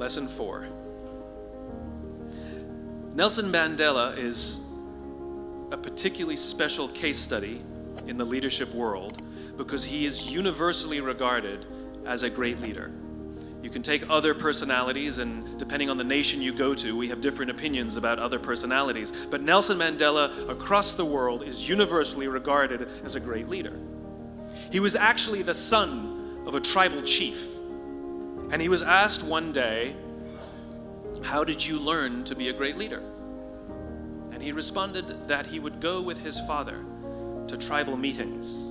Lesson 4. Nelson Mandela is a particularly special case study in the leadership world because he is universally regarded as a great leader. You can take other personalities, and depending on the nation you go to, we have different opinions about other personalities. But Nelson Mandela across the world is universally regarded as a great leader. He was actually the son of a tribal chief. And he was asked one day, "How did you learn to be a great leader?" And he responded that he would go with his father to tribal meetings.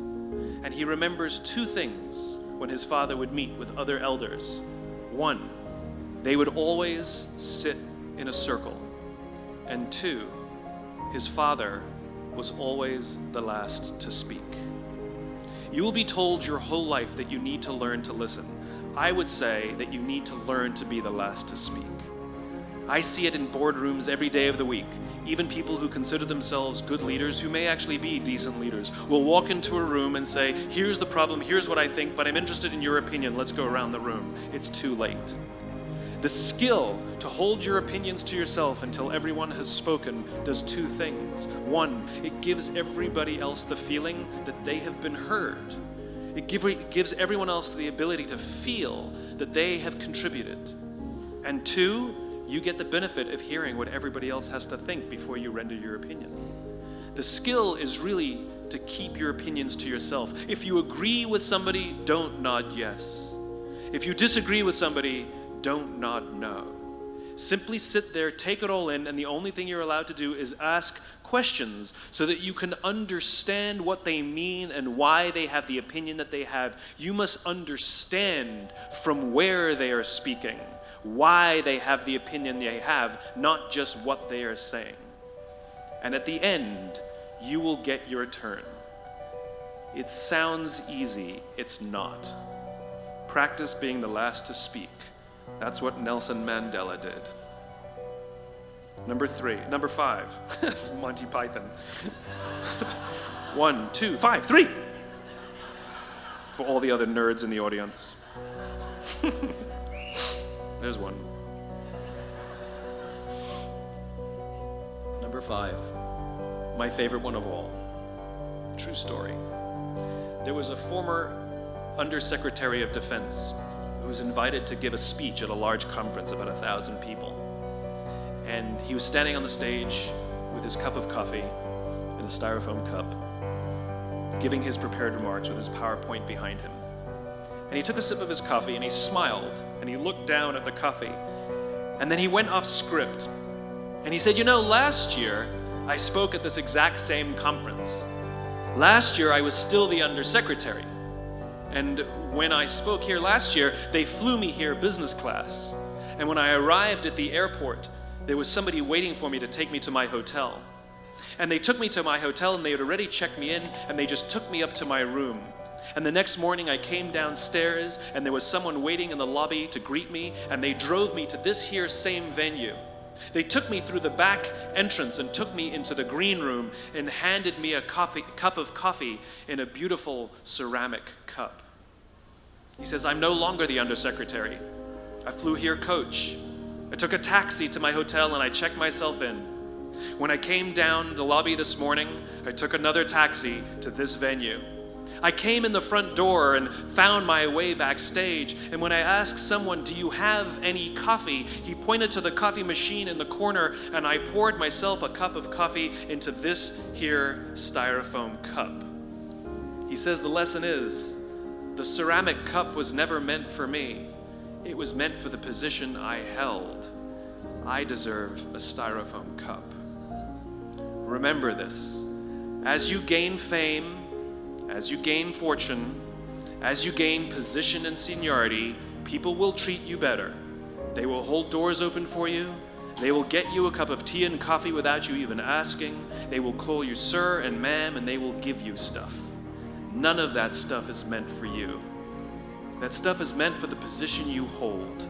And he remembers two things when his father would meet with other elders. One, they would always sit in a circle. And two, his father was always the last to speak. You will be told your whole life that you need to learn to listen. I would say that you need to learn to be the last to speak. I see it in boardrooms every day of the week. Even people who consider themselves good leaders, who may actually be decent leaders, will walk into a room and say, "Here's the problem, here's what I think, but I'm interested in your opinion, let's go around the room." It's too late. The skill to hold your opinions to yourself until everyone has spoken does two things. One, it gives everybody else the feeling that they have been heard. It gives everyone else the ability to feel that they have contributed. And two, you get the benefit of hearing what everybody else has to think before you render your opinion. The skill is really to keep your opinions to yourself. If you agree with somebody, don't nod yes. If you disagree with somebody, don't nod no. Simply sit there, take it all in, and the only thing you're allowed to do is ask questions so that you can understand what they mean and why they have the opinion that they have. You must understand from where they are speaking, why they have the opinion they have, not just what they are saying. And at the end, you will get your turn. It sounds easy, it's not. Practice being the last to speak. That's what Nelson Mandela did. Number 5. That's Monty Python. 1, 2, 5, 3. For all the other nerds in the audience. There's one. Number 5. My favorite one of all. True story. There was a former Undersecretary of Defense who was invited to give a speech at a large conference, about 1,000 people. And he was standing on the stage with his cup of coffee in a styrofoam cup, giving his prepared remarks with his PowerPoint behind him. And he took a sip of his coffee and he smiled and he looked down at the coffee. And then he went off script. And he said, last year I spoke at this exact same conference. Last year I was still the undersecretary. And when I spoke here last year, they flew me here business class. And when I arrived at the airport, there was somebody waiting for me to take me to my hotel. And they took me to my hotel and they had already checked me in and they just took me up to my room. And the next morning I came downstairs and there was someone waiting in the lobby to greet me and they drove me to this here same venue. They took me through the back entrance and took me into the green room and handed me a cup of coffee in a beautiful ceramic cup. He says, "I'm no longer the undersecretary. I flew here coach. I took a taxi to my hotel and I checked myself in. When I came down the lobby this morning, I took another taxi to this venue. I came in the front door and found my way backstage, and when I asked someone, 'Do you have any coffee?' he pointed to the coffee machine in the corner, and I poured myself a cup of coffee into this here styrofoam cup." He says the lesson is, the ceramic cup was never meant for me. It was meant for the position I held. I deserve a styrofoam cup. Remember this. As you gain fame, as you gain fortune, as you gain position and seniority, people will treat you better. They will hold doors open for you. They will get you a cup of tea and coffee without you even asking. They will call you sir and ma'am, and they will give you stuff. None of that stuff is meant for you. That stuff is meant for the position you hold.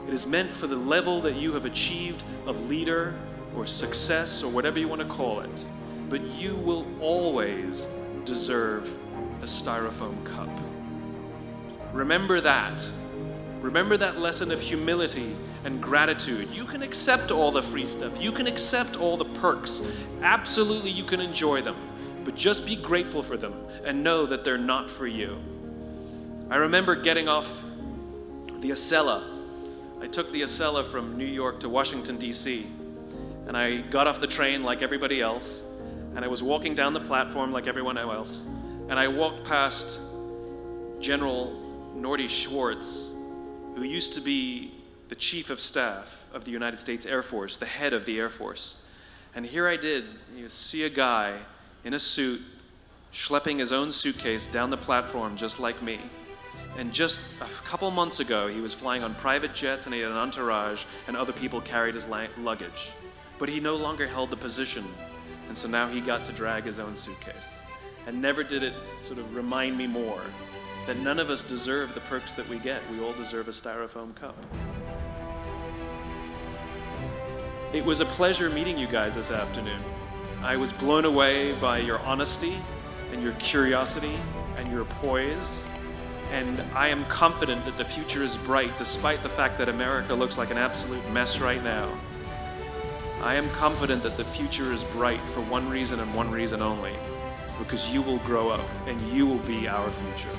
It is meant for the level that you have achieved of leader or success or whatever you want to call it. But you will always deserve a styrofoam cup. Remember that Remember that lesson of humility and gratitude. You can accept all the free stuff. You can accept all the perks. Absolutely, you can enjoy them. But just be grateful for them and know that they're not for you. I remember getting off the Acela. I took the Acela from New York to Washington, D.C. And I got off the train like everybody else. And I was walking down the platform like everyone else. And I walked past General Norty Schwartz, who used to be the chief of staff of the United States Air Force, the head of the Air Force. And here I did, you see a guy in a suit schlepping his own suitcase down the platform just like me. And just a couple months ago, he was flying on private jets and he had an entourage and other people carried his luggage. But he no longer held the position, and so now he got to drag his own suitcase. And never did it sort of remind me more that none of us deserve the perks that we get. We all deserve a styrofoam cup. It was a pleasure meeting you guys this afternoon. I was blown away by your honesty and your curiosity and your poise. And I am confident that the future is bright despite the fact that America looks like an absolute mess right now. I am confident that the future is bright for one reason and one reason only, because you will grow up and you will be our future.